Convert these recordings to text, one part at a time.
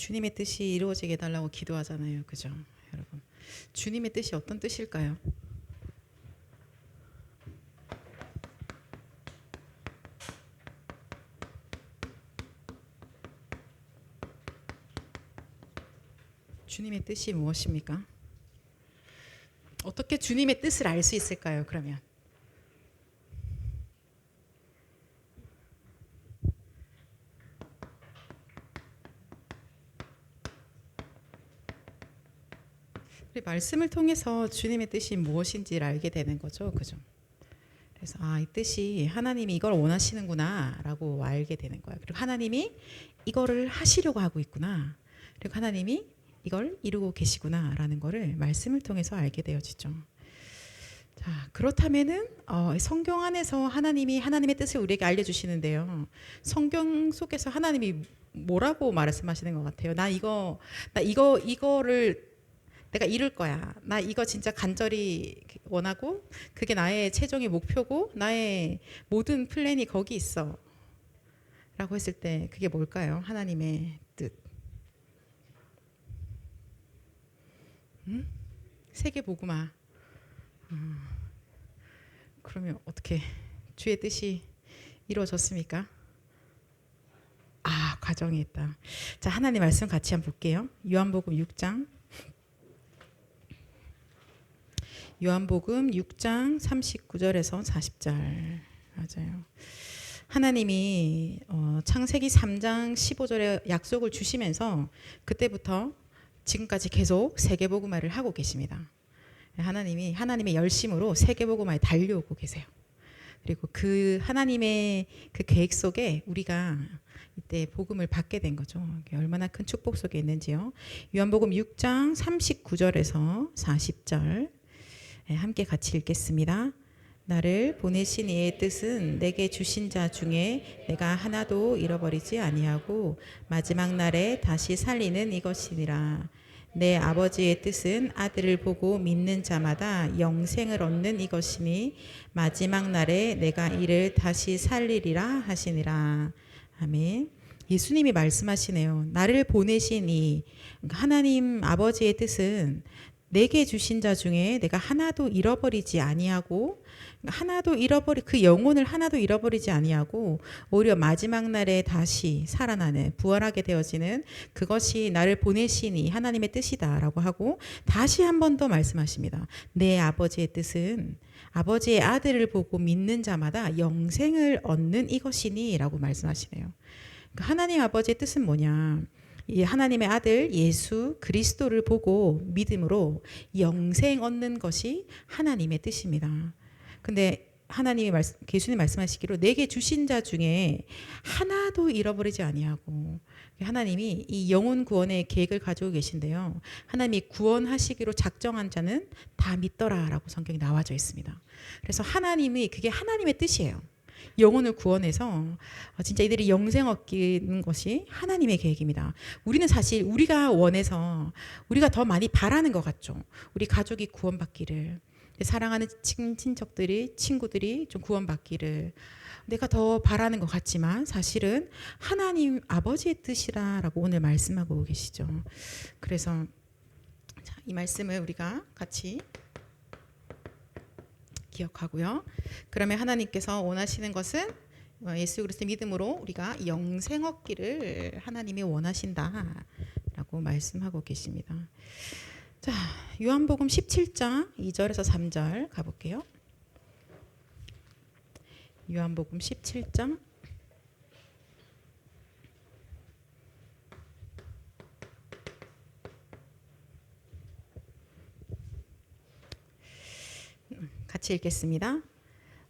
주님의 뜻이 이루어지게 해달라고 기도하잖아요. 그죠? 여러분. 주님의 뜻이 어떤 뜻일까요? 주님의 뜻이 무엇입니까? 어떻게 주님의 뜻을 알 수 있을까요? 그러면 우리 말씀을 통해서 주님의 뜻이 무엇인지를 알게 되는 거죠. 그죠? 그래서 이 뜻이 하나님이 이걸 원하시는구나라고 알게 되는 거예요. 그리고 하나님이 이거를 하시려고 하고 있구나. 그리고 하나님이 이걸 이루고 계시구나라는 거를 말씀을 통해서 알게 되어지죠. 자, 그렇다면은 성경 안에서 하나님이 하나님의 뜻을 우리에게 알려주시는데요. 성경 속에서 하나님이 뭐라고 말씀하시는 것 같아요? 이거를 내가 이룰 거야. 나 이거 진짜 간절히 원하고 그게 나의 최종의 목표고 나의 모든 플랜이 거기 있어. 라고 했을 때 그게 뭘까요? 하나님의 뜻. 세계복음화. 그러면 어떻게 주의 뜻이 이루어졌습니까? 과정이 있다. 자, 하나님 말씀 같이 한번 볼게요. 요한복음 6장 39절에서 40절. 맞아요. 하나님이 창세기 3장 15절에 약속을 주시면서 그때부터 지금까지 계속 세계복음화를 하고 계십니다. 하나님이 하나님의 열심으로 세계복음화에 달려오고 계세요. 그리고 그 하나님의 그 계획 속에 우리가 이때 복음을 받게 된 거죠. 얼마나 큰 축복 속에 있는지요. 요한복음 6장 39절에서 40절 함께 같이 읽겠습니다. 나를 보내신 이의 뜻은 내게 주신 자 중에 내가 하나도 잃어버리지 아니하고 마지막 날에 다시 살리는 이것이니라. 내 아버지의 뜻은 아들을 보고 믿는 자마다 영생을 얻는 이것이니 마지막 날에 내가 이를 다시 살리리라 하시니라. 아멘. 예수님이 말씀하시네요. 나를 보내신 이 하나님 아버지의 뜻은 내게 주신 자 중에 내가 하나도 잃어버리지 아니하고 그 영혼을 하나도 잃어버리지 아니하고 오히려 마지막 날에 다시 살아나는 부활하게 되어지는 그것이 나를 보내시니 하나님의 뜻이다라고 하고 다시 한 번 더 말씀하십니다. 내 아버지의 뜻은 아버지의 아들을 보고 믿는 자마다 영생을 얻는 이것이니라고 말씀하시네요. 그러니까 하나님 아버지의 뜻은 뭐냐? 이 하나님의 아들 예수 그리스도를 보고 믿음으로 영생 얻는 것이 하나님의 뜻입니다. 근데 예수님 말씀하시기로 내게 주신 자 중에 하나도 잃어버리지 아니하고 하나님이 이 영혼 구원의 계획을 가지고 계신데요. 하나님이 구원하시기로 작정한 자는 다 믿더라라고 성경에 나와져 있습니다. 그래서 그게 하나님의 뜻이에요. 영혼을 구원해서 진짜 이들이 영생 얻기는 것이 하나님의 계획입니다. 우리는 사실 우리가 원해서 우리가 더 많이 바라는 것 같죠. 우리 가족이 구원받기를, 사랑하는 친척들이 친구들이 좀 구원받기를 내가 더 바라는 것 같지만 사실은 하나님 아버지의 뜻이라고 오늘 말씀하고 계시죠. 그래서 이 말씀을 우리가 같이 기억하고요. 그러면 하나님께서 원하시는 것은 예수 그리스도 믿음으로 우리가 영생 얻기를 하나님이 원하신다라고 말씀하고 계십니다. 자, 요한복음 17장 2절에서 3절 가볼게요. 요한복음 17장 같이 읽겠습니다.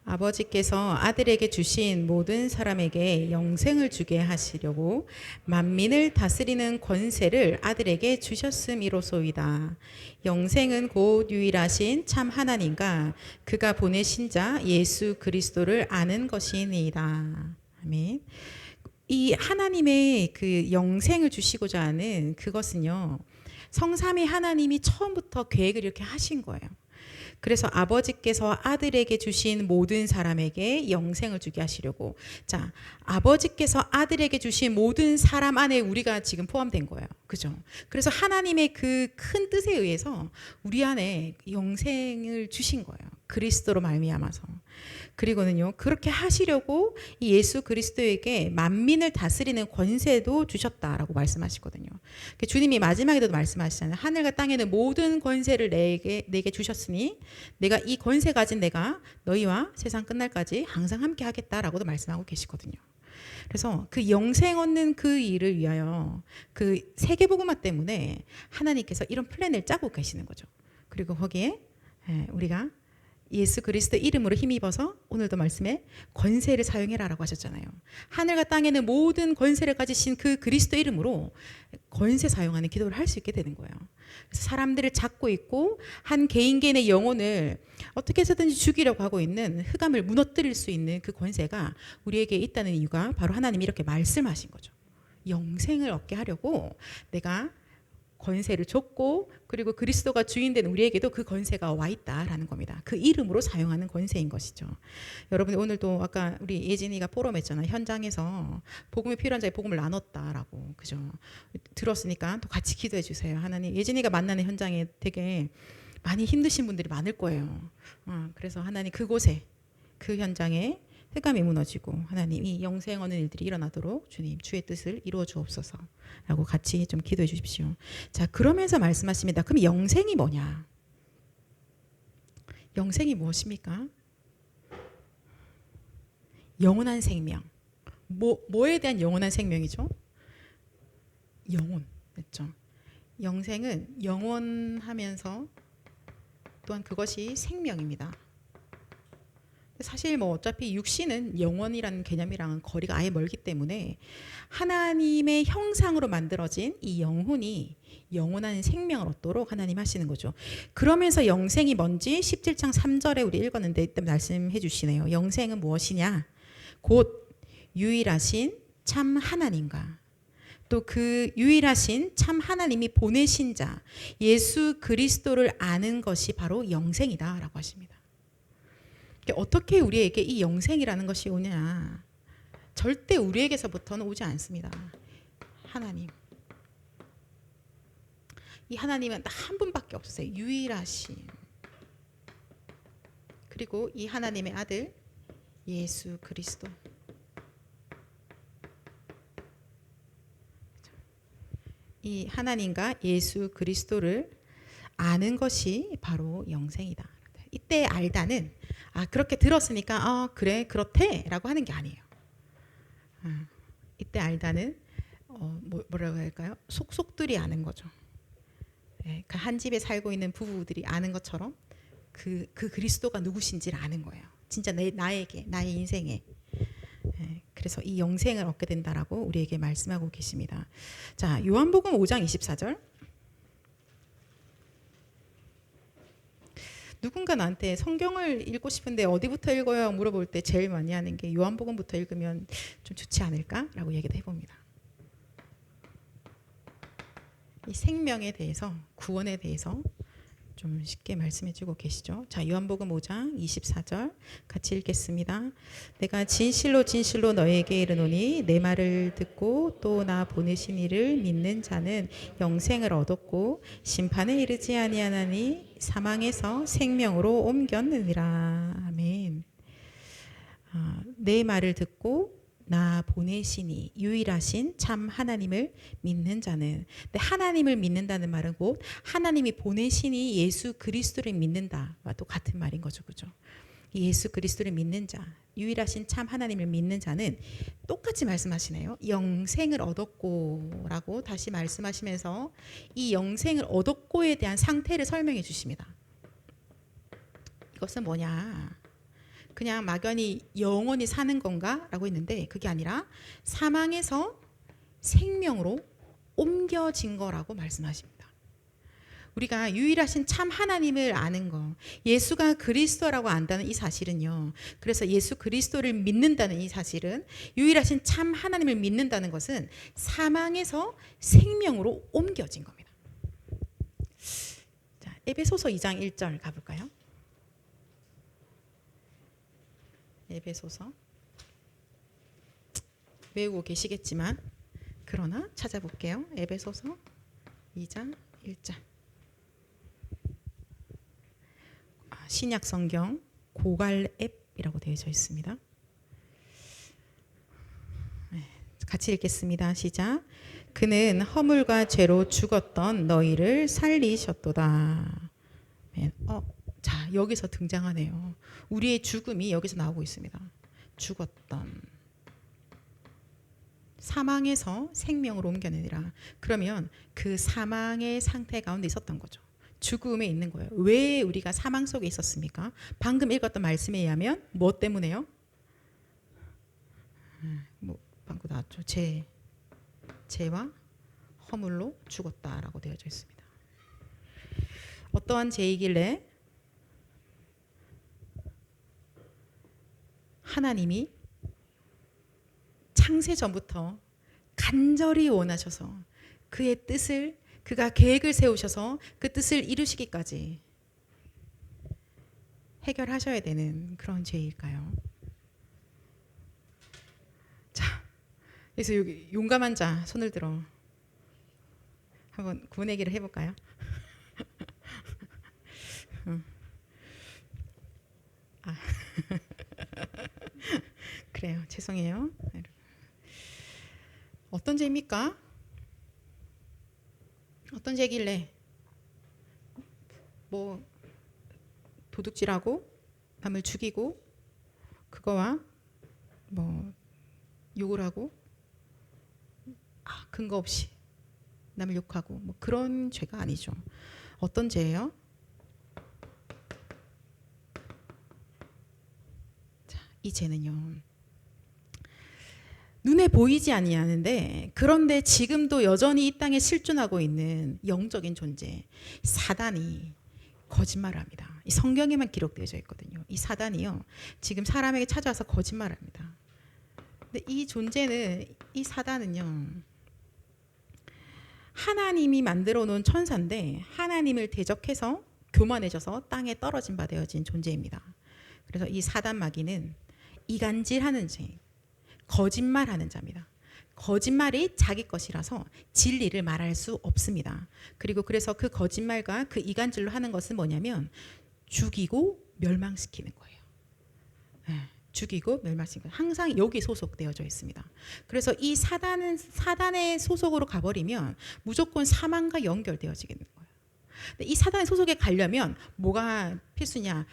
아버지께서 아들에게 주신 모든 사람에게 영생을 주게 하시려고 만민을 다스리는 권세를 아들에게 주셨음이로소이다. 영생은 곧 유일하신 참 하나님과 그가 보내신 자 예수 그리스도를 아는 것이니이다. 아멘. 이 하나님의 그 영생을 주시고자 하는 그것은요, 성삼위 하나님이 처음부터 계획을 이렇게 하신 거예요. 그래서 아버지께서 아들에게 주신 모든 사람에게 영생을 주게 하시려고. 자, 아버지께서 아들에게 주신 모든 사람 안에 우리가 지금 포함된 거예요. 그죠? 그래서 하나님의 그 큰 뜻에 의해서 우리 안에 영생을 주신 거예요. 그리스도로 말미암아서. 그리고는요, 그렇게 하시려고 이 예수 그리스도에게 만민을 다스리는 권세도 주셨다라고 말씀하시거든요. 주님이 마지막에도 말씀하시잖아요. 하늘과 땅에는 모든 권세를 내게 주셨으니 내가 이 권세 가진 내가 너희와 세상 끝날까지 항상 함께 하겠다라고도 말씀하고 계시거든요. 그래서 그 영생 얻는 그 일을 위하여 그 세계복음화 때문에 하나님께서 이런 플랜을 짜고 계시는 거죠. 그리고 거기에 우리가 예수 그리스도 이름으로 힘입어서 오늘도 말씀에 권세를 사용해라라고 하셨잖아요. 하늘과 땅에는 모든 권세를 가지신 그 그리스도 이름으로 권세 사용하는 기도를 할 수 있게 되는 거예요. 그래서 사람들을 잡고 있고 한 개인의 영혼을 어떻게 해서든지 죽이려고 하고 있는 흑암을 무너뜨릴 수 있는 그 권세가 우리에게 있다는 이유가 바로 하나님이 이렇게 말씀하신 거죠. 영생을 얻게 하려고 내가 권세를 줬고 그리고 그리스도가 주인된 우리에게도 그 권세가 와 있다라는 겁니다. 그 이름으로 사용하는 권세인 것이죠. 여러분 오늘도 아까 우리 예진이가 포럼했잖아요. 현장에서 복음이 필요한 자에 복음을 나눴다라고. 그죠? 들었으니까 또 같이 기도해 주세요. 하나님, 예진이가 만나는 현장에 되게 많이 힘드신 분들이 많을 거예요. 그래서 하나님 그곳에 그 현장에 흑암이 무너지고 하나님이 영생 얻는 일들이 일어나도록 주님 주의 뜻을 이루어 주옵소서 라고 같이 좀 기도해 주십시오. 자, 그러면서 말씀하십니다. 그럼 영생이 뭐냐? 영생이 무엇입니까? 영원한 생명. 뭐에 대한 영원한 생명이죠? 영혼. 그렇죠? 영생은 영원하면서 또한 그것이 생명입니다. 사실 뭐 어차피 육신은 영원이라는 개념이랑은 거리가 아예 멀기 때문에 하나님의 형상으로 만들어진 이 영혼이 영원한 생명을 얻도록 하나님 하시는 거죠. 그러면서 영생이 뭔지 17장 3절에 우리 읽었는데 이때 말씀해 주시네요. 영생은 무엇이냐? 곧 유일하신 참 하나님과 또 그 유일하신 참 하나님이 보내신 자 예수 그리스도를 아는 것이 바로 영생이다라고 하십니다. 어떻게 우리에게 이 영생이라는 것이 오냐? 절대 우리에게서부터는 오지 않습니다. 하나님. 이 하나님은 딱 한 분밖에 없으세요. 유일하신. 그리고 이 하나님의 아들 예수 그리스도. 이 하나님과 예수 그리스도를 아는 것이 바로 영생이다. 이때 알다는 그렇게 들었으니까 그래 그렇대 라고 하는 게 아니에요. 이때 알다는 뭐라고 할까요? 속속들이 아는 거죠. 그 한 집에 살고 있는 부부들이 아는 것처럼 그 그리스도가 누구신지를 아는 거예요. 진짜 나의 인생에. 그래서 이 영생을 얻게 된다라고 우리에게 말씀하고 계십니다. 자, 요한복음 5장 24절. 누군가 나한테 성경을 읽고 싶은데 어디부터 읽어요? 물어볼 때 제일 많이 하는 게 요한복음부터 읽으면 좀 좋지 않을까라고 얘기도 해봅니다. 이 생명에 대해서, 구원에 대해서 좀 쉽게 말씀해주고 계시죠. 자, 요한복음 5장 24절 같이 읽겠습니다. 내가 진실로 진실로 너에게 이르노니 내 말을 듣고 또 나 보내신 이를 믿는 자는 영생을 얻었고 심판에 이르지 아니하나니 사망에서 생명으로 옮겼느니라. 아멘. 내 말을 듣고 나 보내시니 유일하신 참 하나님을 믿는 자는. 근데 하나님을 믿는다는 말은 곧 하나님이 보내시니 예수 그리스도를 믿는다와 또 같은 말인 거죠. 그죠? 예수 그리스도를 믿는 자, 유일하신 참 하나님을 믿는 자는 똑같이 말씀하시네요. 영생을 얻었고 라고 다시 말씀하시면서 이 영생을 얻었고에 대한 상태를 설명해 주십니다. 이것은 뭐냐? 그냥 막연히 영원히 사는 건가? 라고 했는데 그게 아니라 사망에서 생명으로 옮겨진 거라고 말씀하십니다. 우리가 유일하신 참 하나님을 아는 거, 예수가 그리스도라고 안다는 이 사실은요. 그래서 예수 그리스도를 믿는다는 이 사실은, 유일하신 참 하나님을 믿는다는 것은 사망에서 생명으로 옮겨진 겁니다. 자, 에베소서 2장 1절 가볼까요? 에베소서 외우고 계시겠지만 그러나 찾아볼게요. 에베소서 2장 1절. 신약 성경 고갈앱이라고 되어져 있습니다. 같이 읽겠습니다. 시작. 그는 허물과 죄로 죽었던 너희를 살리셨도다. 자, 여기서 등장하네요. 우리의 죽음이 여기서 나오고 있습니다. 죽었던. 사망에서 생명으로 옮겨내니라. 그러면 그 사망의 상태 가운데 있었던 거죠. 죽음에 있는 거예요. 왜 우리가 사망 속에 있었습니까? 방금 읽었던 말씀에 의하면 뭐 때문에요? 방금 나왔죠. 죄와 허물로 죽었다라고 되어져 있습니다. 어떠한 죄이길래 하나님이 창세 전부터 간절히 원하셔서 그의 뜻을 그가 계획을 세우셔서 그 뜻을 이루시기까지 해결하셔야 되는 그런 죄일까요? 자, 그래서 여기 용감한 자 손을 들어 한번 구내기를 해볼까요? 그래요. 죄송해요. 어떤 죄입니까? 어떤 죄길래 뭐 도둑질하고 남을 죽이고 그거와 뭐 욕을 하고 근거 없이 남을 욕하고 뭐 그런 죄가 아니죠. 어떤 죄예요? 자, 이 죄는요. 눈에 보이지 아니하는데 그런데 지금도 여전히 이 땅에 실존하고 있는 영적인 존재 사단이 거짓말을 합니다. 이 성경에만 기록되어져 있거든요. 이 사단이요 지금 사람에게 찾아와서 거짓말을 합니다. 근데 이 존재는 이 사단은요 하나님이 만들어 놓은 천사인데 하나님을 대적해서 교만해져서 땅에 떨어진 바 되어진 존재입니다. 그래서 이 사단 마귀는 이간질하는 죄 거짓말하는 자입니다. 거짓말이 자기 것이라서 진리를 말할 수 없습니다. 그리고 그래서 그 거짓말과 그 이간질로 하는 것은 뭐냐면 죽이고 멸망시키는 거예요. 죽이고 멸망시키는 거예요. 항상 여기 소속되어져 있습니다. 그래서 이 사단의 소속으로 가버리면 무조건 사망과 연결되어지게 되는 거예요. 근데 이 사단의 소속에 가려면 뭐가 필수냐?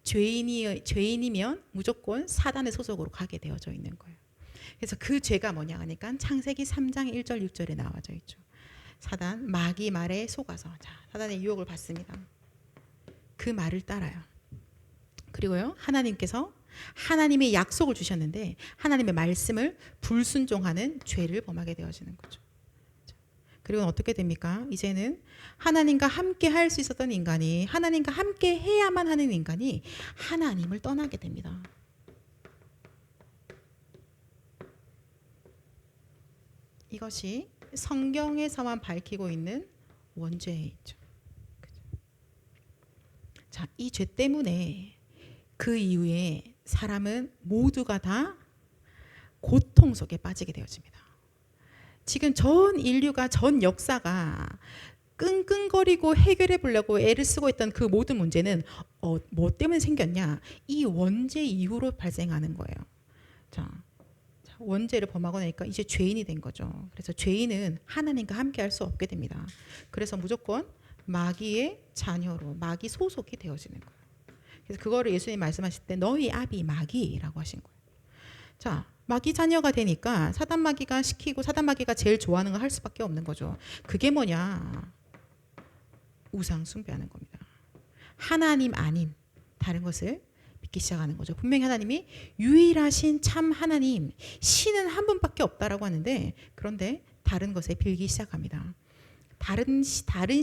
죄인이면 무조건 사단의 소속으로 가게 되어져 있는 거예요. 그래서 그 죄가 뭐냐 하니까 창세기 3장 1절 6절에 나와져 있죠. 사단 마귀 말에 속아서 사단의 유혹을 받습니다. 그 말을 따라요. 그리고요 하나님께서 하나님의 약속을 주셨는데 하나님의 말씀을 불순종하는 죄를 범하게 되어지는 거죠. 그리고 어떻게 됩니까? 이제는 하나님과 함께 할 수 있었던 인간이 하나님과 함께 해야만 하는 인간이 하나님을 떠나게 됩니다. 이것이 성경에서만 밝히고 있는 원죄이죠. 자, 이 죄 때문에 그 이후에 사람은 모두가 다 고통 속에 빠지게 되어집니다. 지금 전 인류가 전 역사가 끙끙거리고 해결해 보려고 애를 쓰고 있던 그 모든 문제는 뭐 때문에 생겼냐? 이 원죄 이후로 발생하는 거예요. 자, 원죄를 범하고 나니까 이제 죄인이 된 거죠. 그래서 죄인은 하나님과 함께 할 수 없게 됩니다. 그래서 무조건 마귀의 자녀로 마귀 소속이 되어지는 거예요. 그래서 그거를 예수님 말씀하실 때 너희 아비 마귀라고 하신 거예요. 자, 마귀 자녀가 되니까 사단 마귀가 시키고 사단 마귀가 제일 좋아하는 거 할 수밖에 없는 거죠. 그게 뭐냐? 우상 숭배하는 겁니다. 하나님 아닌 다른 것을 믿기 시작하는 거죠. 분명히 하나님이 유일하신 참 하나님, 신은 한 분밖에 없다라고 하는데 그런데 다른 것에 빌기 시작합니다. 다른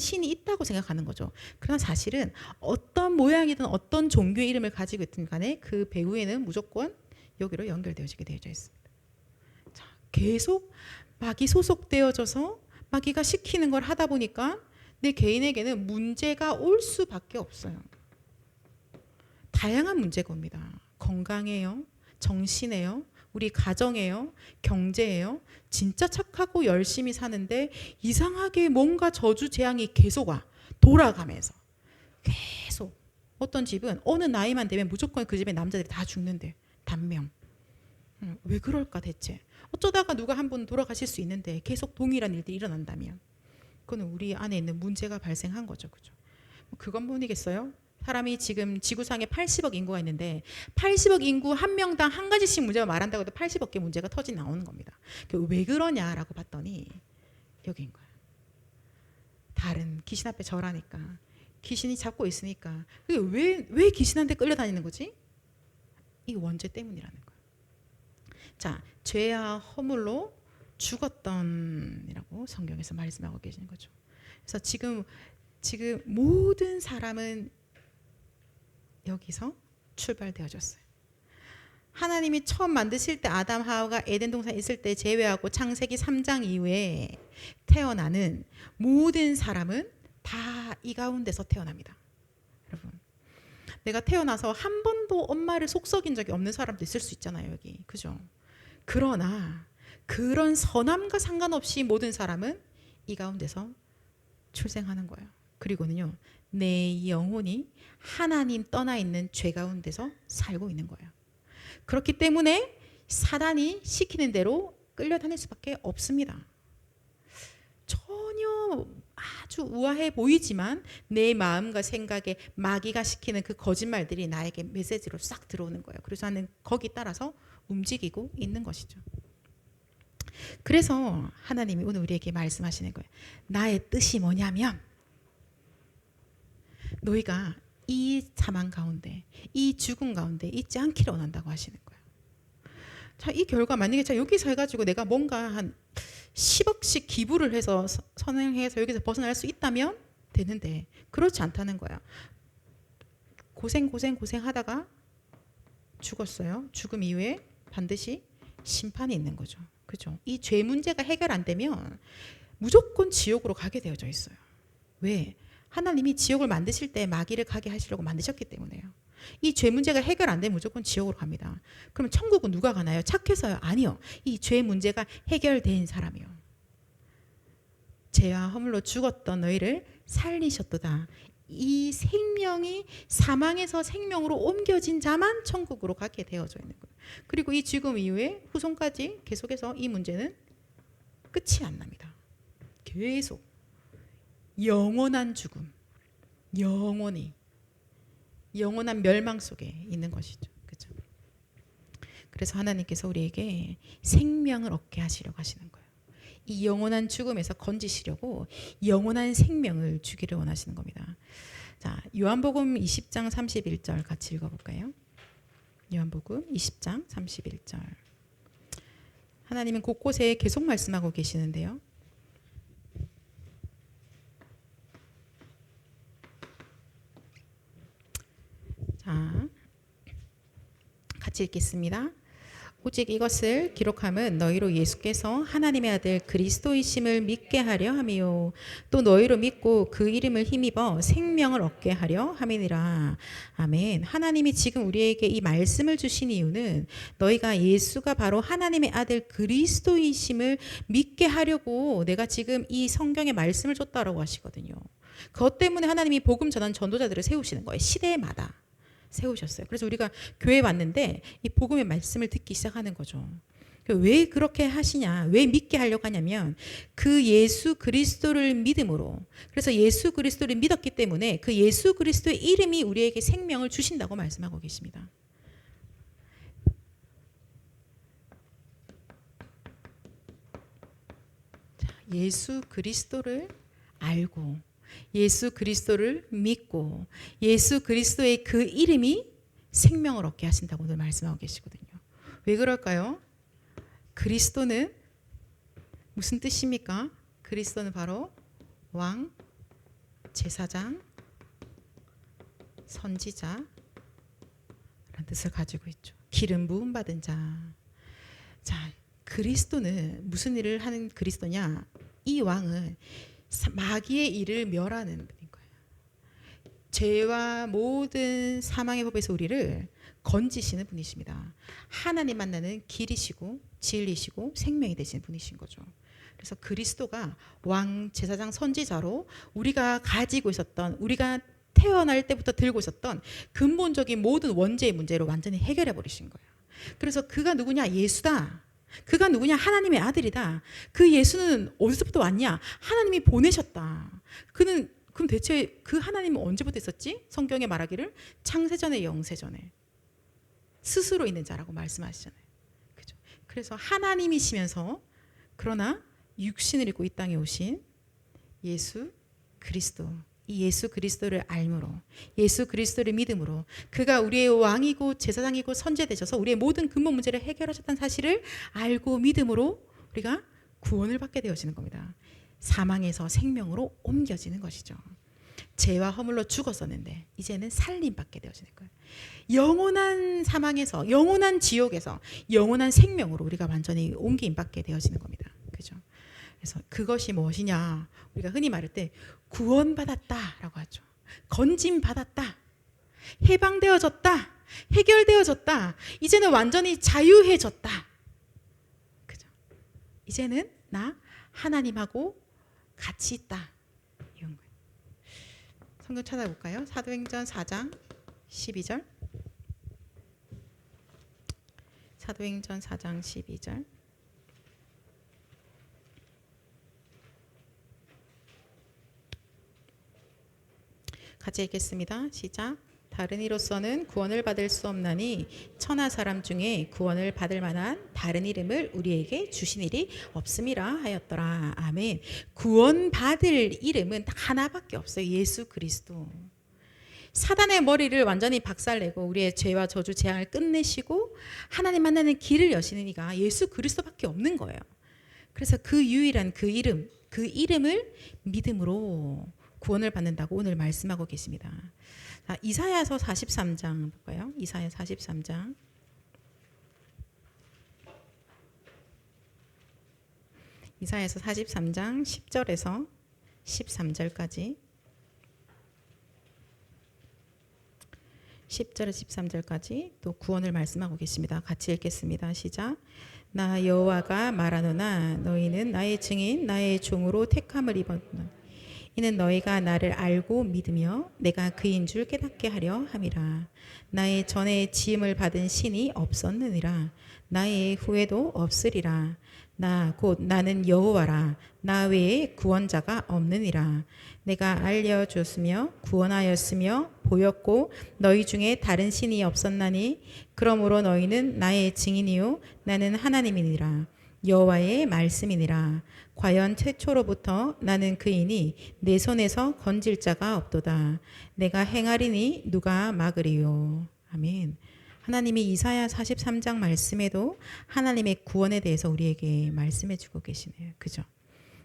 신이 있다고 생각하는 거죠. 그러나 사실은 어떤 모양이든 어떤 종교의 이름을 가지고 있든 간에 그 배후에는 무조건 여기로 연결되어지게 되어져 있습니다. 자, 계속 마귀 소속되어져서 마귀가 시키는 걸 하다 보니까 내 개인에게는 문제가 올 수밖에 없어요. 다양한 문제가 옵니다. 건강에요, 정신에요, 우리 가정에요, 경제에요. 진짜 착하고 열심히 사는데 이상하게 뭔가 저주 재앙이 계속 와. 돌아가면서 계속. 어떤 집은 어느 나이만 되면 무조건 그 집의 남자들이 다 죽는데, 단명. 왜 그럴까 대체? 어쩌다가 누가 한 분 돌아가실 수 있는데 계속 동일한 일들이 일어난다면 그거는 우리 안에 있는 문제가 발생한 거죠. 그죠? 그건 뿐이겠어요? 사람이 지금 지구상에 80억 인구가 있는데 80억 인구 한 명당 한 가지씩 문제가 말한다고 해도 80억 개 문제가 터져 나오는 겁니다. 왜 그러냐라고 봤더니 여기인 거예요. 다른 귀신 앞에 절하니까, 귀신이 잡고 있으니까. 왜 귀신한테 끌려다니는 거지? 이 원죄 때문이라는 거예요. 자, 죄와 허물로 죽었던이라고 성경에서 말씀하고 계시는 거죠. 그래서 지금 모든 사람은 여기서 출발되어졌어요. 하나님이 처음 만드실 때 아담 하와가 에덴 동산에 있을 때 제외하고 창세기 3장 이후에 태어나는 모든 사람은 다 이 가운데서 태어납니다. 여러분, 내가 태어나서 한 번도 엄마를 속썩인 적이 없는 사람도 있을 수 있잖아요, 여기. 그죠? 그러나 그런 선함과 상관없이 모든 사람은 이 가운데서 출생하는 거예요. 그리고는요, 내 영혼이 하나님 떠나 있는 죄 가운데서 살고 있는 거예요. 그렇기 때문에 사단이 시키는 대로 끌려다닐 수밖에 없습니다. 전혀 아주 우아해 보이지만 내 마음과 생각에 마귀가 시키는 그 거짓말들이 나에게 메시지로 싹 들어오는 거예요. 그래서 나는 거기 따라서 움직이고 있는 것이죠. 그래서 하나님이 오늘 우리에게 말씀하시는 거예요. 나의 뜻이 뭐냐면 너희가 이 사망 가운데, 이 죽음 가운데 있지 않기를 원한다고 하시는 거예요. 자, 이 결과 만약에 여기서 해가지고 내가 뭔가 한 10억씩 기부를 해서 선행해서 여기서 벗어날 수 있다면 되는데 그렇지 않다는 거야. 고생 하다가 죽었어요. 죽음 이후에 반드시 심판이 있는 거죠. 그죠? 이 죄 문제가 해결 안 되면 무조건 지옥으로 가게 되어져 있어요. 왜? 하나님이 지옥을 만드실 때 마귀를 가게 하시려고 만드셨기 때문에요. 이 죄 문제가 해결 안 되면 무조건 지옥으로 갑니다. 그럼 천국은 누가 가나요? 착해서요? 아니요. 이 죄 문제가 해결된 사람이요. 죄와 허물로 죽었던 너희를 살리셨도다. 이 생명이 사망에서 생명으로 옮겨진 자만 천국으로 가게 되어져 있는 거예요. 그리고 이 죽음 이후에 후손까지 계속해서 이 문제는 끝이 안 납니다. 계속 영원한 죽음, 영원한 멸망 속에 있는 것이죠. 그렇죠? 그래서 하나님께서 우리에게 생명을 얻게 하시려고 하시는 거예요. 이 영원한 죽음에서 건지시려고 영원한 생명을 주기를 원하시는 겁니다. 자, 요한복음 20장 31절 같이 읽어볼까요? 요한복음 20장 31절. 하나님은 곳곳에 계속 말씀하고 계시는데요. 자, 같이 읽겠습니다. 오직 이것을 기록함은 너희로 예수께서 하나님의 아들 그리스도이심을 믿게 하려 함이요 또 너희로 믿고 그 이름을 힘입어 생명을 얻게 하려 함이니라. 아멘. 하나님이 지금 우리에게 이 말씀을 주신 이유는 너희가 예수가 바로 하나님의 아들 그리스도이심을 믿게 하려고 내가 지금 이 성경의 말씀을 줬다라고 하시거든요. 그것 때문에 하나님이 복음 전한 전도자들을 세우시는 거예요. 시대마다 세우셨어요. 그래서 우리가 교회에 왔는데 이 복음의 말씀을 듣기 시작하는 거죠. 왜 그렇게 하시냐, 왜 믿게 하려고 하냐면 그 예수 그리스도를 믿음으로, 그래서 예수 그리스도를 믿었기 때문에 그 예수 그리스도의 이름이 우리에게 생명을 주신다고 말씀하고 계십니다. 자, 예수 그리스도를 알고 예수 그리스도를 믿고 예수 그리스도의 그 이름이 생명을 얻게 하신다고 오늘 말씀하고 계시거든요. 왜 그럴까요? 그리스도는 무슨 뜻입니까? 그리스도는 바로 왕, 제사장, 선지자라는 뜻을 가지고 있죠. 기름 부음 받은 자. 자, 그리스도는 무슨 일을 하는 그리스도냐? 이 왕은 마귀의 일을 멸하는 분인 거예요. 죄와 모든 사망의 법에서 우리를 건지시는 분이십니다. 하나님 만나는 길이시고 진리시고 생명이 되시는 분이신 거죠. 그래서 그리스도가 왕, 제사장, 선지자로 우리가 가지고 있었던, 우리가 태어날 때부터 들고 있었던 근본적인 모든 원죄의 문제를 완전히 해결해 버리신 거예요. 그래서 그가 누구냐? 예수다. 그가 누구냐? 하나님의 아들이다. 그 예수는 어디서부터 왔냐? 하나님이 보내셨다. 그는 그럼 대체 그 하나님은 언제부터 있었지? 성경에 말하기를 창세전에 영세전에 스스로 있는 자라고 말씀하시잖아요. 그죠? 그래서 하나님이시면서 그러나 육신을 입고 이 땅에 오신 예수 그리스도, 이 예수 그리스도를 알므로, 예수 그리스도를 믿음으로 그가 우리의 왕이고 제사장이고 선지자 되셔서 우리의 모든 근본 문제를 해결하셨다는 사실을 알고 믿음으로 우리가 구원을 받게 되어지는 겁니다. 사망에서 생명으로 옮겨지는 것이죠. 죄와 허물로 죽었었는데 이제는 살림받게 되어지는 거예요. 영원한 사망에서, 영원한 지옥에서 영원한 생명으로 우리가 완전히 옮김받게 되어지는 겁니다. 그죠? 그래서 그것이 무엇이냐? 우리가 흔히 말할 때 구원받았다라고 하죠. 건짐받았다. 해방되어졌다. 해결되어졌다. 이제는 완전히 자유해졌다. 그죠? 이제는 나 하나님하고 같이 있다. 이런 거예요. 성경 찾아볼까요? 사도행전 4장 12절. 사도행전 4장 12절. 같이 읽겠습니다. 시작. 다른 이로서는 구원을 받을 수 없나니 천하 사람 중에 구원을 받을 만한 다른 이름을 우리에게 주신 일이 없음이라 하였더라. 아멘. 구원받을 이름은 딱 하나밖에 없어요. 예수 그리스도. 사단의 머리를 완전히 박살내고 우리의 죄와 저주 재앙을 끝내시고 하나님 만나는 길을 여시는 이가 예수 그리스도밖에 없는 거예요. 그래서 그 유일한 그 이름, 그 이름을 믿음으로 구원을 받는다고 오늘 말씀하고 계십니다. 자, 이사야서 43장 볼까요? 이사야 43장. 이사야서 43장 10절에서 13절까지. 10절에서 13절까지 또 구원을 말씀하고 계십니다. 같이 읽겠습니다. 시작. 나 여호와가 말하노나 너희는 나의 증인 나의 종으로 택함을 입었노라. 이는 너희가 나를 알고 믿으며 내가 그인 줄 깨닫게 하려 함이라. 나의 전에 지음을 받은 신이 없었느니라. 나의 후에도 없으리라. 나 곧 나는 여호와라. 나 외에 구원자가 없느니라. 내가 알려줬으며 구원하였으며 보였고 너희 중에 다른 신이 없었나니 그러므로 너희는 나의 증인이요 나는 하나님이니라. 여호와의 말씀이니라. 과연 최초로부터 나는 그이니 내 손에서 건질 자가 없도다. 내가 행하리니 누가 막으리요. 아멘. 하나님이 이사야 43장 말씀에도 하나님의 구원에 대해서 우리에게 말씀해 주고 계시네요. 그죠?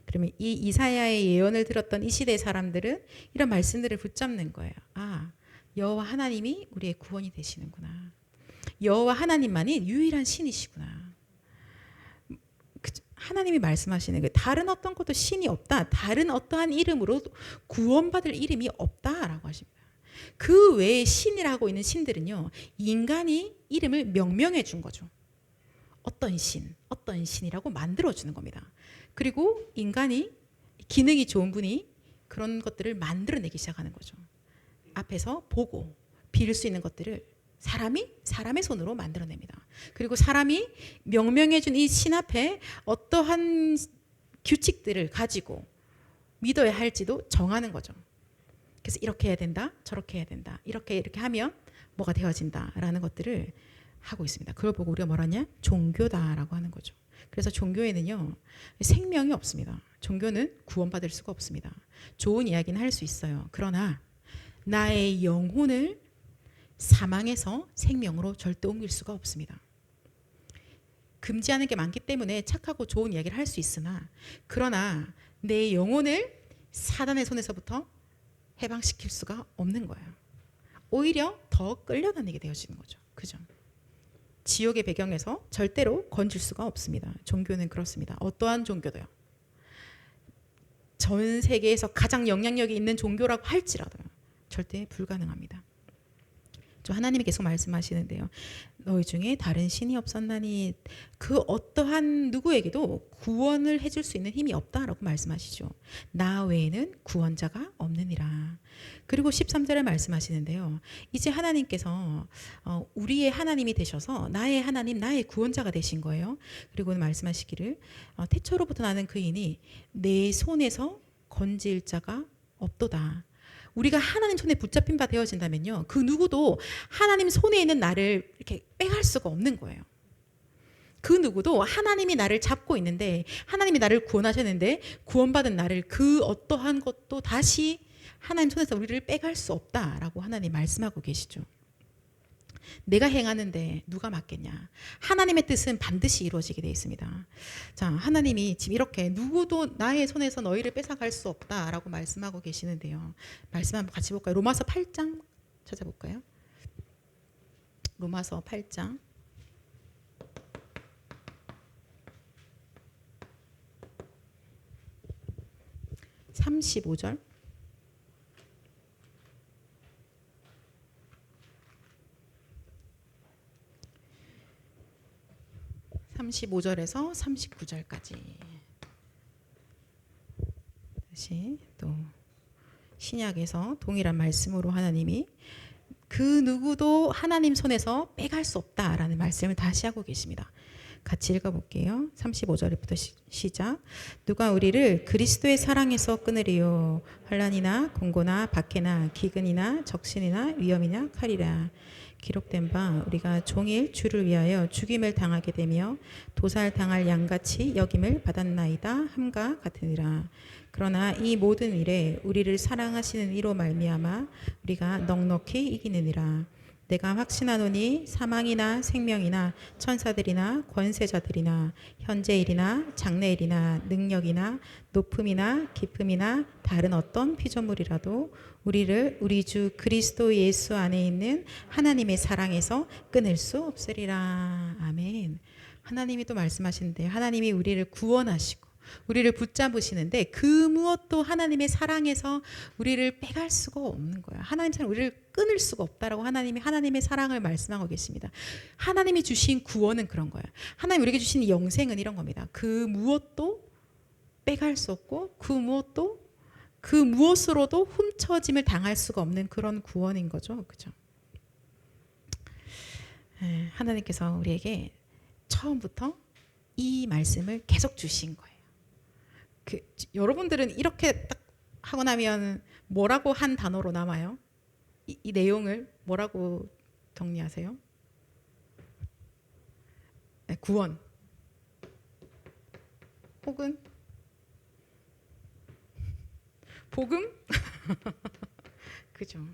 그러면 이 이사야의 예언을 들었던 이 시대 사람들은 이런 말씀들을 붙잡는 거예요. 아, 여호와 하나님이 우리의 구원이 되시는구나. 여호와 하나님만이 유일한 신이시구나. 하나님이 말씀하시는 그 다른 어떤 것도 신이 없다. 다른 어떠한 이름으로 구원받을 이름이 없다라고 하십니다. 그 외에 신이라고 있는 신들은요. 인간이 이름을 명명해 준 거죠. 어떤 신이라고 만들어 주는 겁니다. 그리고 인간이 기능이 좋은 분이 그런 것들을 만들어내기 시작하는 거죠. 앞에서 보고 빌 수 있는 것들을 사람의 손으로 만들어냅니다. 그리고 사람이 명명해준 이 신 앞에 어떠한 규칙들을 가지고 믿어야 할지도 정하는 거죠. 그래서 이렇게 해야 된다, 저렇게 해야 된다, 이렇게 하면 뭐가 되어진다라는 것들을 하고 있습니다. 그걸 보고 우리가 뭐라냐? 종교다라고 하는 거죠. 그래서 종교에는요 생명이 없습니다. 종교는 구원받을 수가 없습니다. 좋은 이야기는 할 수 있어요. 그러나 나의 영혼을 사망에서 생명으로 절대 옮길 수가 없습니다. 금지하는 게 많기 때문에 착하고 좋은 이야기를 할 수 있으나 그러나 내 영혼을 사단의 손에서부터 해방시킬 수가 없는 거예요. 오히려 더 끌려다니게 되어지는 거죠. 그죠? 지옥의 배경에서 절대로 건질 수가 없습니다. 종교는 그렇습니다. 어떠한 종교도요. 전 세계에서 가장 영향력이 있는 종교라고 할지라도요. 절대 불가능합니다. 저 하나님이 계속 말씀하시는데요. 너희 중에 다른 신이 없었나니 그 어떠한 누구에게도 구원을 해줄 수 있는 힘이 없다라고 말씀하시죠. 나 외에는 구원자가 없느니라. 그리고 13절에 말씀하시는데요. 이제 하나님께서 우리의 하나님이 되셔서 나의 하나님, 나의 구원자가 되신 거예요. 그리고 말씀하시기를 태초로부터 나는 그이니 내 손에서 건질 자가 없도다. 우리가 하나님 손에 붙잡힌 바 되어진다면요, 그 누구도 하나님 손에 있는 나를 이렇게 빼갈 수가 없는 거예요. 그 누구도 하나님이 나를 잡고 있는데, 하나님이 나를 구원하셨는데 구원받은 나를 그 어떠한 것도 다시 하나님 손에서 우리를 빼갈 수 없다라고 하나님 말씀하고 계시죠. 내가 행하는데 누가 막겠냐. 하나님의 뜻은 반드시 이루어지게 되어 있습니다. 자, 하나님이 지금 이렇게 누구도 나의 손에서 너희를 뺏어갈 수 없다라고 말씀하고 계시는데요. 말씀 한번 같이 볼까요? 로마서 8장 찾아볼까요? 로마서 8장 35절. 35절에서 39절까지. 다시 또 신약에서 동일한 말씀으로 하나님이 그 누구도 하나님 손에서 빼갈 수 없다라는 말씀을 다시 하고 계십니다. 같이 읽어볼게요. 35절부터 시작. 누가 우리를 그리스도의 사랑에서 끊으리요. 환난이나 공고나 박해나 기근이나 적신이나 위험이나 칼이라. 기록된 바 우리가 종일 주를 위하여 죽임을 당하게 되며 도살당할 양같이 여김을 받았나이다 함과 같으니라. 그러나 이 모든 일에 우리를 사랑하시는 이로 말미암아 우리가 넉넉히 이기느니라. 내가 확신하노니 사망이나 생명이나 천사들이나 권세자들이나 현재일이나 장래일이나 능력이나 높음이나 깊음이나 다른 어떤 피조물이라도 우리를 우리 주 그리스도 예수 안에 있는 하나님의 사랑에서 끊을 수 없으리라. 아멘. 하나님이 또 말씀하시는데, 하나님이 우리를 구원하시고 우리를 붙잡으시는데 그 무엇도 하나님의 사랑에서 우리를 빼갈 수가 없는 거예요. 하나님 사랑 우리를 끊을 수가 없다라고 하나님이 하나님의 사랑을 말씀하고 계십니다. 하나님이 주신 구원은 그런 거예요. 하나님 우리에게 주신 영생은 이런 겁니다. 그 무엇도 빼갈 수 없고 그 무엇으로도 훔쳐짐을 당할 수가 없는 그런 구원인 거죠. 그죠? 하나님께서 우리에게 처음부터 이 말씀을 계속 주신 거예요. 여러분들은 이렇게 딱 하고 나면 뭐라고 한 단어로 남아요? 이 내용을 뭐라고 정리하세요? 네, 구원 혹은 복음? 그죠?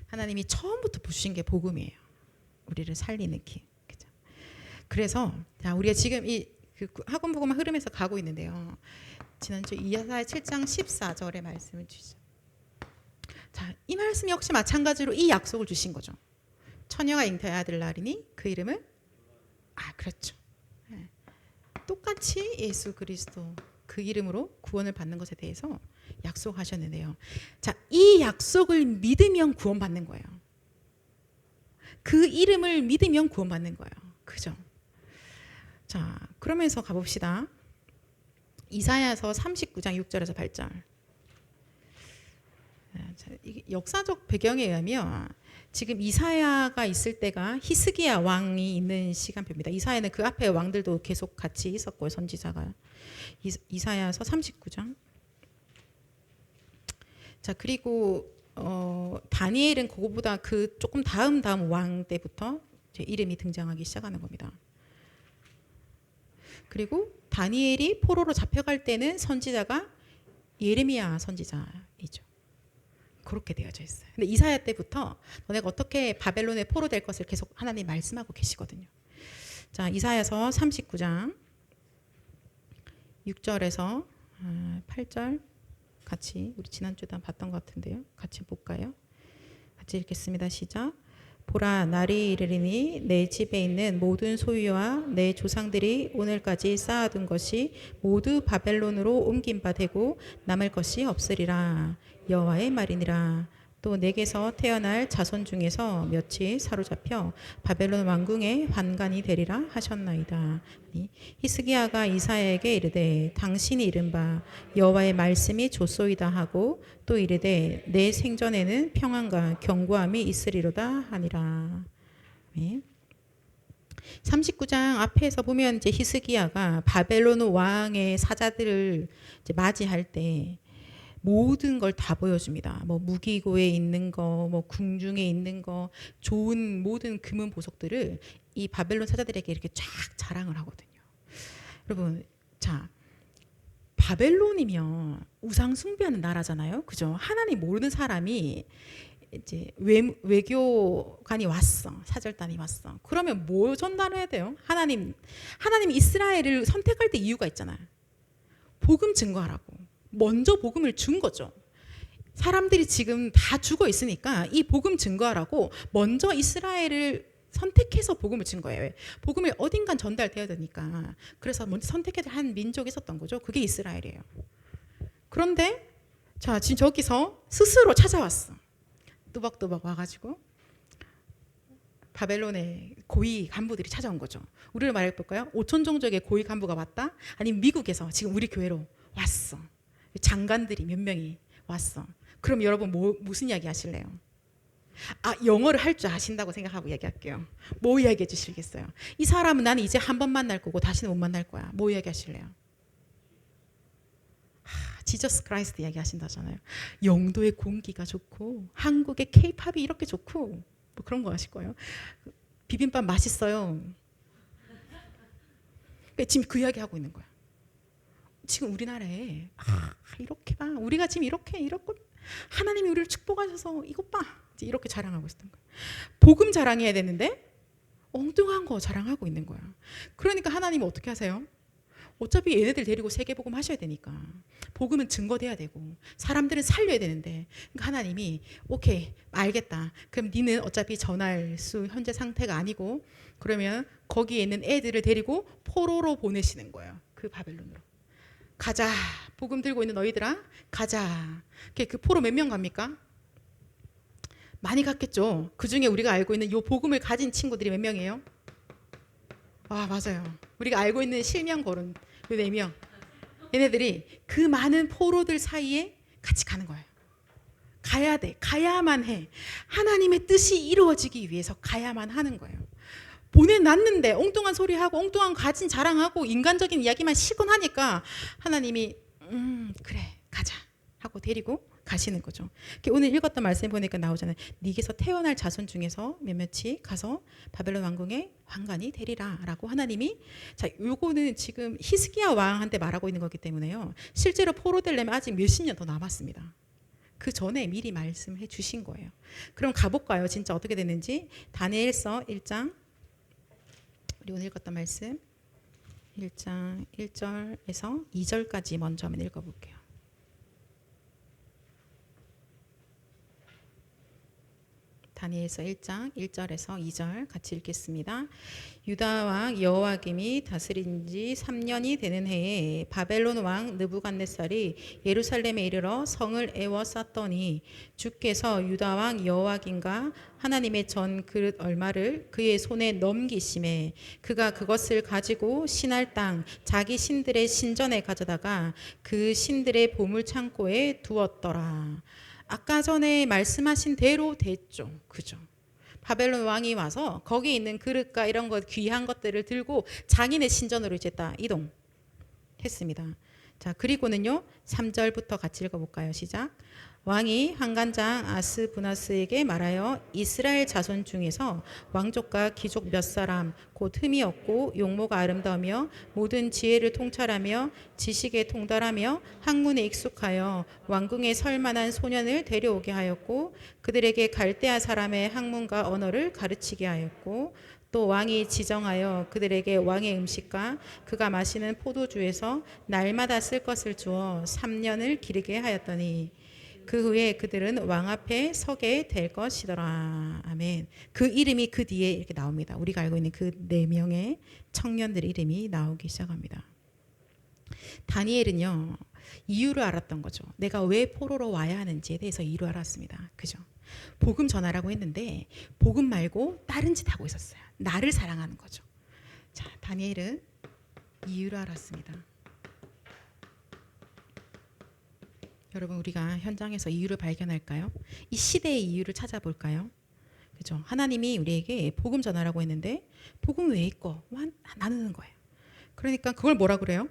하나님이 처음부터 주신 게 복음이에요. 우리를 살리는 길. 그죠? 그래서 자, 우리가 지금 이 학원 복음화 흐름에서 가고 있는데요. 지난주 이사야 7장 14절의 말씀을 주시죠. 자, 이 말씀 역시 마찬가지로 이 약속을 주신 거죠. 처녀가 잉태해야 될 날이니 그 이름을 그렇죠. 네. 똑같이 예수 그리스도 그 이름으로 구원을 받는 것에 대해서 약속하셨는데요. 자, 이 약속을 믿으면 구원받는 거예요. 그 이름을 믿으면 구원받는 거예요. 그죠? 자, 그러면서 가봅시다. 이사야서 39장 6절에서 8절. 이게 역사적 배경에 의하면 지금 이사야가 있을 때가 히스기야 왕이 있는 시간표입니다. 이사야는 그 앞에 왕들도 계속 같이 있었고요. 선지자가. 이사야서 39장. 자, 그리고 다니엘은 그거보다 그 조금 다음 왕 때부터 이름이 등장하기 시작하는 겁니다. 그리고 다니엘이 포로로 잡혀갈 때는 선지자가 예레미야 선지자이죠. 그렇게 되어져 있어요. 근데 이사야 때부터 너네가 어떻게 바벨론에 포로될 것을 계속 하나님 말씀하고 계시거든요. 자, 이사야서 39장 6절에서 8절 같이 우리 지난주에 봤던 것 같은데요. 같이 볼까요? 같이 읽겠습니다. 시작. 보라, 날이 이르리니 내 집에 있는 모든 소유와 내 조상들이 오늘까지 쌓아둔 것이 모두 바벨론으로 옮긴 바 되고 남을 것이 없으리라. 여호와의 말이니라. 또 내게서 태어날 자손 중에서 몇이 사로잡혀 바벨론 왕궁의 환관이 되리라 하셨나이다. 히스기야가 이사야에게 이르되 당신이 이른바 여호와의 말씀이 좋소이다 하고 또 이르되 내 생전에는 평안과 견고함이 있으리로다 하니라. 39장 앞에서 보면 이제 히스기야가 바벨론 왕의 사자들을 이제 맞이할 때 모든 걸 다 보여줍니다. 뭐 무기고에 있는 거, 뭐 궁중에 있는 거, 좋은 모든 금은 보석들을 이 바벨론 사자들에게 이렇게 쫙 자랑을 하거든요. 여러분, 자, 바벨론이면 우상 숭배하는 나라잖아요. 그죠? 하나님 모르는 사람이 이제 외교관이 왔어. 사절단이 왔어. 그러면 뭐 전달해야 돼요? 하나님이 이스라엘을 선택할 때 이유가 있잖아요. 복음 증거하라고. 먼저 복음을 준 거죠. 사람들이 지금 다 죽어 있으니까 이 복음 증거하라고 먼저 이스라엘을 선택해서 복음을 준 거예요. 복음을 어딘간 전달돼야 되니까. 그래서 먼저 선택해서 한 민족이 있었던 거죠. 그게 이스라엘이에요. 그런데 자, 지금 저기서 스스로 찾아왔어. 뚜벅뚜벅 와가지고 바벨론의 고위 간부들이 찾아온 거죠. 우리를 말해볼까요? 5천 종족의 고위 간부가 왔다? 아니면 미국에서 지금 우리 교회로 왔어. 장관들이 몇 명이 왔어. 그럼 여러분 무슨 이야기 하실래요? 영어를 할 줄 아신다고 생각하고 얘기할게요. 뭐 이야기해 주시겠어요? 이 사람은 나는 이제 한 번 만날 거고 다시는 못 만날 거야. 뭐 이야기 하실래요? 지저스 크라이스트 이야기 하신다잖아요. 영도의 공기가 좋고 한국의 케이팝이 이렇게 좋고 뭐 그런 거 하실 거예요. 비빔밥 맛있어요. 지금 그 이야기 하고 있는 거야. 지금 우리나라에 이렇게 봐. 우리가 지금 이렇게 하나님이 우리를 축복하셔서 이것 봐. 이렇게 자랑하고 있었던 거야. 복음 자랑해야 되는데 엉뚱한 거 자랑하고 있는 거야. 그러니까 하나님이 어떻게 하세요? 어차피 얘네들 데리고 세계복음 하셔야 되니까 복음은 증거돼야 되고 사람들은 살려야 되는데 그러니까 하나님이 오케이 알겠다. 그럼 니는 어차피 전할 수 현재 상태가 아니고 그러면 거기에 있는 애들을 데리고 포로로 보내시는 거예요. 그 바벨론으로. 가자. 복음 들고 있는 너희들아 가자. 그 포로 몇 명 갑니까? 많이 갔겠죠. 그중에 우리가 알고 있는 요 복음을 가진 친구들이 몇 명이에요? 맞아요. 우리가 알고 있는 실명 거론 요 4명. 얘네들이 그 많은 포로들 사이에 같이 가는 거예요. 가야 돼. 가야만 해. 하나님의 뜻이 이루어지기 위해서 가야만 하는 거예요. 보내놨는데 엉뚱한 소리하고 엉뚱한 가진 자랑하고 인간적인 이야기만 시곤하니까 하나님이 그래 가자 하고 데리고 가시는 거죠. 오늘 읽었던 말씀 보니까 나오잖아요. 네게서 태어날 자손 중에서 몇몇이 가서 바벨론 왕궁의 왕관이 되리라 라고 하나님이 자 요거는 지금 히스기야 왕한테 말하고 있는 거기 때문에요. 실제로 포로되려면 아직 몇십 년 더 남았습니다. 그 전에 미리 말씀해 주신 거예요. 그럼 가볼까요? 진짜 어떻게 됐는지. 다니엘서 1장 우리 오늘 읽었던 말씀 1장 1절에서 2절까지 먼저 한번 읽어볼게요. 다니엘서 1장 1절에서 2절 같이 읽겠습니다. 유다 왕 여호야김이 다스린 지 3년이 되는 해에 바벨론 왕 느부갓네살이 예루살렘에 이르러 성을 에워쌌더니 주께서 유다 왕 여호야김과 하나님의 전 그릇 얼마를 그의 손에 넘기심에 그가 그것을 가지고 신할 땅 자기 신들의 신전에 가져다가 그 신들의 보물 창고에 두었더라. 아까 전에 말씀하신 대로 됐죠. 그죠? 바벨론 왕이 와서 거기 있는 그릇과 이런 것 귀한 것들을 들고 장인의 신전으로 이제 다 이동했습니다. 자, 그리고는요. 3절부터 같이 읽어볼까요? 시작. 왕이 한간장 아스부나스에게 말하여 이스라엘 자손 중에서 왕족과 귀족 몇 사람 곧 흠이 없고 용모가 아름다우며 모든 지혜를 통찰하며 지식에 통달하며 학문에 익숙하여 왕궁에 설 만한 소년을 데려오게 하였고 그들에게 갈대아 사람의 학문과 언어를 가르치게 하였고 또 왕이 지정하여 그들에게 왕의 음식과 그가 마시는 포도주에서 날마다 쓸 것을 주어 3년을 기르게 하였더니 그 후에 그들은 왕 앞에 서게 될 것이더라. 아멘. 그 이름이 그 뒤에 이렇게 나옵니다. 우리가 알고 있는 그 4명의 청년들 이름이 나오기 시작합니다. 다니엘은요. 이유를 알았던 거죠. 내가 왜 포로로 와야 하는지에 대해서 이유를 알았습니다. 그죠? 복음 전하라고 했는데 복음 말고 다른 짓 하고 있었어요. 나를 사랑하는 거죠. 자, 다니엘은 이유를 알았습니다. 여러분, 우리가 현장에서 이유를 발견할까요? 이 시대의 이유를 찾아볼까요? 그죠? 하나님이 우리에게 복음 전하라고 했는데 복음 왜 있고 나누는 거예요. 그러니까 그걸 뭐라 그래요?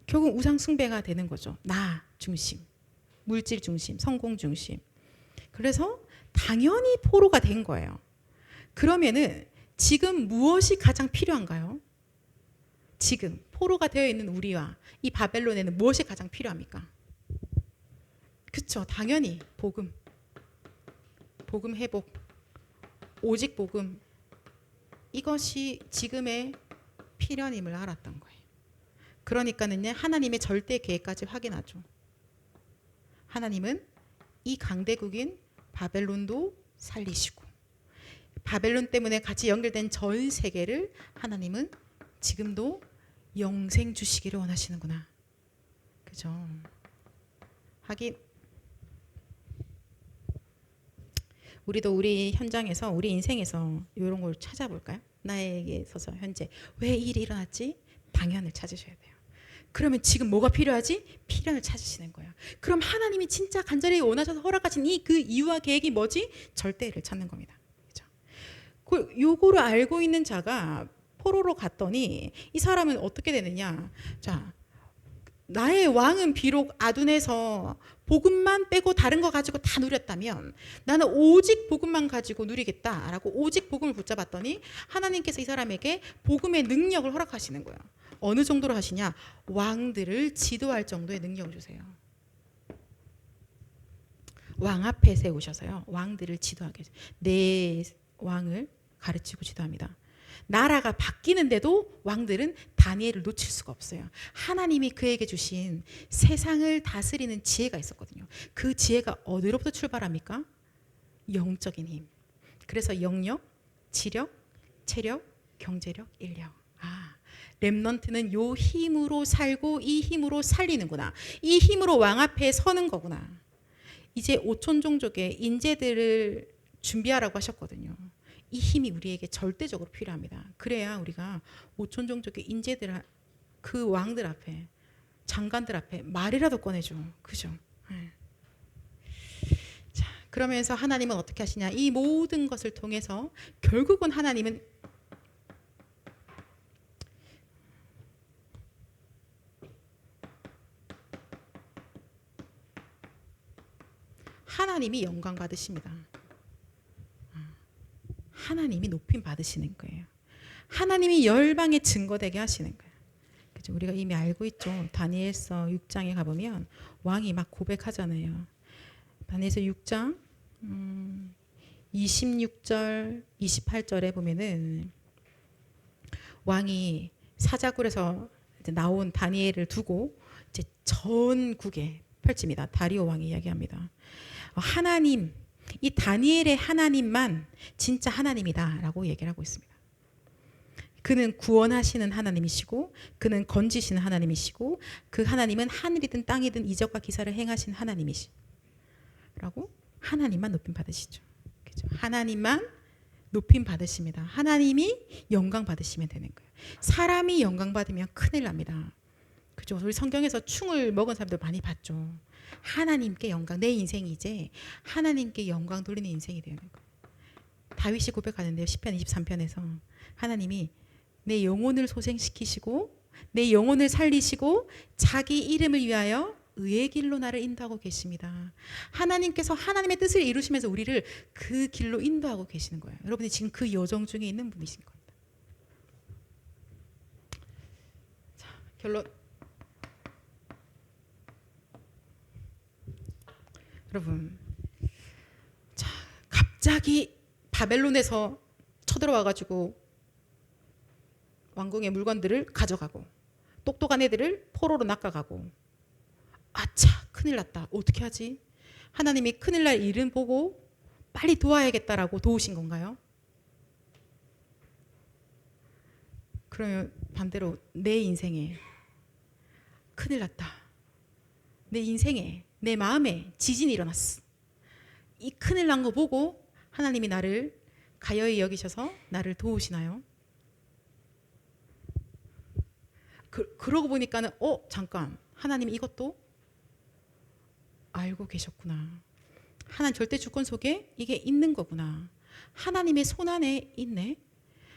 결국 우상 숭배가 되는 거죠. 나 중심, 물질 중심, 성공 중심. 그래서 당연히 포로가 된 거예요. 그러면은 지금 무엇이 가장 필요한가요? 지금 포로가 되어 있는 우리와 이 바벨론에는 무엇이 가장 필요합니까? 그렇죠. 당연히 복음 회복, 오직 복음, 이것이 지금의 필연임을 알았던 거예요. 그러니까는요, 하나님의 절대 계획까지 확인하죠. 하나님은 이 강대국인 바벨론도 살리시고 바벨론 때문에 같이 연결된 전 세계를 하나님은 지금도 영생 주시기를 원하시는구나. 그죠? 하긴 우리도 우리 현장에서 우리 인생에서 이런 걸 찾아볼까요? 나에게 있어서 현재 왜 이 일이 일어났지? 방향을 찾으셔야 돼요. 그러면 지금 뭐가 필요하지? 필연을 찾으시는 거예요. 그럼 하나님이 진짜 간절히 원하셔서 허락하신 그 이유와 계획이 뭐지? 절대를 찾는 겁니다. 그렇죠? 요거를 알고 있는 자가 포로로 갔더니 이 사람은 어떻게 되느냐? 자, 나의 왕은 비록 아둔해서 복음만 빼고 다른 거 가지고 다 누렸다면 나는 오직 복음만 가지고 누리겠다라고 오직 복음을 붙잡았더니 하나님께서 이 사람에게 복음의 능력을 허락하시는 거예요. 어느 정도로 하시냐? 왕들을 지도할 정도의 능력을 주세요. 왕 앞에 세우셔서요. 왕들을 지도하게 해서 내 왕을 가르치고 지도합니다. 나라가 바뀌는데도 왕들은 다니엘을 놓칠 수가 없어요. 하나님이 그에게 주신 세상을 다스리는 지혜가 있었거든요. 그 지혜가 어디로부터 출발합니까? 영적인 힘. 그래서 영력, 지력, 체력, 경제력, 인력. 렘넌트는 요 힘으로 살고 이 힘으로 살리는구나. 이 힘으로 왕 앞에 서는 거구나. 이제 5천 종족의 인재들을 준비하라고 하셨거든요. 이 힘이 우리에게 절대적으로 필요합니다. 그래야 우리가 5천 종족의 인재들, 그 왕들 앞에, 장관들 앞에 말이라도 꺼내죠. 그죠? 네. 자, 그러면서 하나님은 어떻게 하시냐? 이 모든 것을 통해서 결국은 하나님은 영광 받으십니다. 하나님이 높임 받으시는 거예요. 하나님이 열방에 증거되게 하시는 거예요. 그죠? 우리가 이미 알고 있죠. 다니엘서 6장에 가보면 왕이 막 고백하잖아요. 다니엘서 6장 26절, 28절에 보면은 왕이 사자굴에서 이제 나온 다니엘을 두고 이제 전국에 펼칩니다. 다리오 왕이 이야기합니다. 하나님, 이 다니엘의 하나님만 진짜 하나님이다라고 얘기를 하고 있습니다. 그는 구원하시는 하나님이시고 그는 건지시는 하나님이시고 그 하나님은 하늘이든 땅이든 이적과 기사를 행하신 하나님이시라고 하나님만 높임 받으시죠. 그렇죠? 하나님만 높임 받으십니다. 하나님이 영광 받으시면 되는 거예요. 사람이 영광 받으면 큰일 납니다. 그죠? 우리 성경에서 충을 먹은 사람들 많이 봤죠. 하나님께 영광, 내 인생이 이제 하나님께 영광 돌리는 인생이 되는 거예요. 다윗이 고백하는데요. 시편 23편에서 하나님이 내 영혼을 소생시키시고 내 영혼을 살리시고 자기 이름을 위하여 의의 길로 나를 인도하고 계십니다. 하나님께서 하나님의 뜻을 이루시면서 우리를 그 길로 인도하고 계시는 거예요. 여러분이 지금 그 여정 중에 있는 분이신 겁니다. 자, 결론. 여러분, 자, 갑자기 바벨론에서 쳐들어와가지고 왕궁의 물건들을 가져가고 똑똑한 애들을 포로로 낚아가고 아차 큰일 났다. 어떻게 하지? 하나님이 큰일 날 일은 보고 빨리 도와야겠다라고 도우신 건가요? 그러면 반대로 내 인생에 큰일 났다. 내 인생에, 내 마음에 지진이 일어났어. 이 큰일 난 거 보고 하나님이 나를 가여이 여기셔서 나를 도우시나요? 그러고 보니까는 잠깐, 하나님이 이것도 알고 계셨구나. 하나님 절대 주권 속에 이게 있는 거구나. 하나님의 손 안에 있네.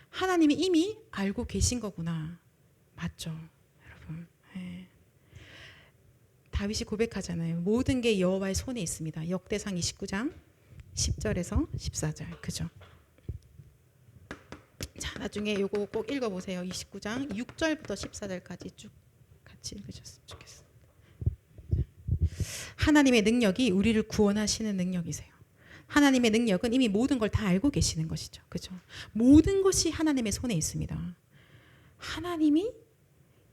하나님이 이미 알고 계신 거구나. 맞죠, 여러분? 네. 다윗이 고백하잖아요. 모든 게 여호와의 손에 있습니다. 역대상 29장 10절에서 14절. 그죠? 자, 나중에 요거 꼭 읽어보세요. 29장 6절부터 14절까지 쭉 같이 읽으셨으면 좋겠습니다. 하나님의 능력이 우리를 구원하시는 능력이세요. 하나님의 능력은 이미 모든 걸 다 알고 계시는 것이죠. 그죠? 모든 것이 하나님의 손에 있습니다. 하나님이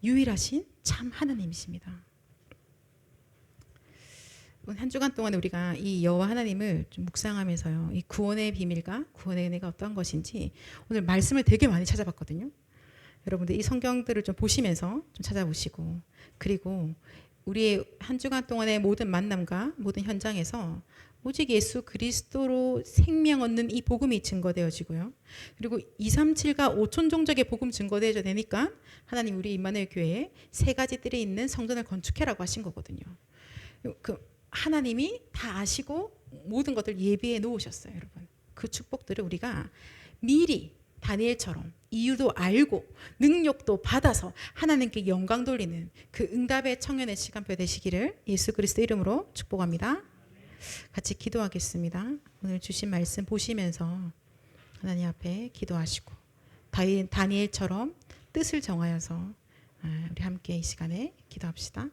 유일하신 참 하나님이십니다. 한 주간 동안 우리가 이 여호와 하나님을 좀 묵상하면서요, 이 구원의 비밀과 구원의 은혜가 어떤 것인지 오늘 말씀을 되게 많이 찾아봤거든요. 여러분들 이 성경들을 좀 보시면서 좀 찾아보시고, 그리고 우리의 한 주간 동안의 모든 만남과 모든 현장에서 오직 예수 그리스도로 생명 얻는 이 복음이 증거되어지고요. 그리고 237과 5천 종족의 복음 증거되어야 되니까 하나님 우리 임마누엘 교회에 세 가지 뜰에 있는 성전을 건축해라고 하신 거거든요. 하나님이 다 아시고 모든 것들 예비해 놓으셨어요, 여러분. 그 축복들을 우리가 미리 다니엘처럼 이유도 알고 능력도 받아서 하나님께 영광 돌리는 그 응답의 청년의 시간표 되시기를 예수 그리스도 이름으로 축복합니다. 같이 기도하겠습니다. 오늘 주신 말씀 보시면서 하나님 앞에 기도하시고 다니엘처럼 뜻을 정하여서 우리 함께 이 시간에 기도합시다.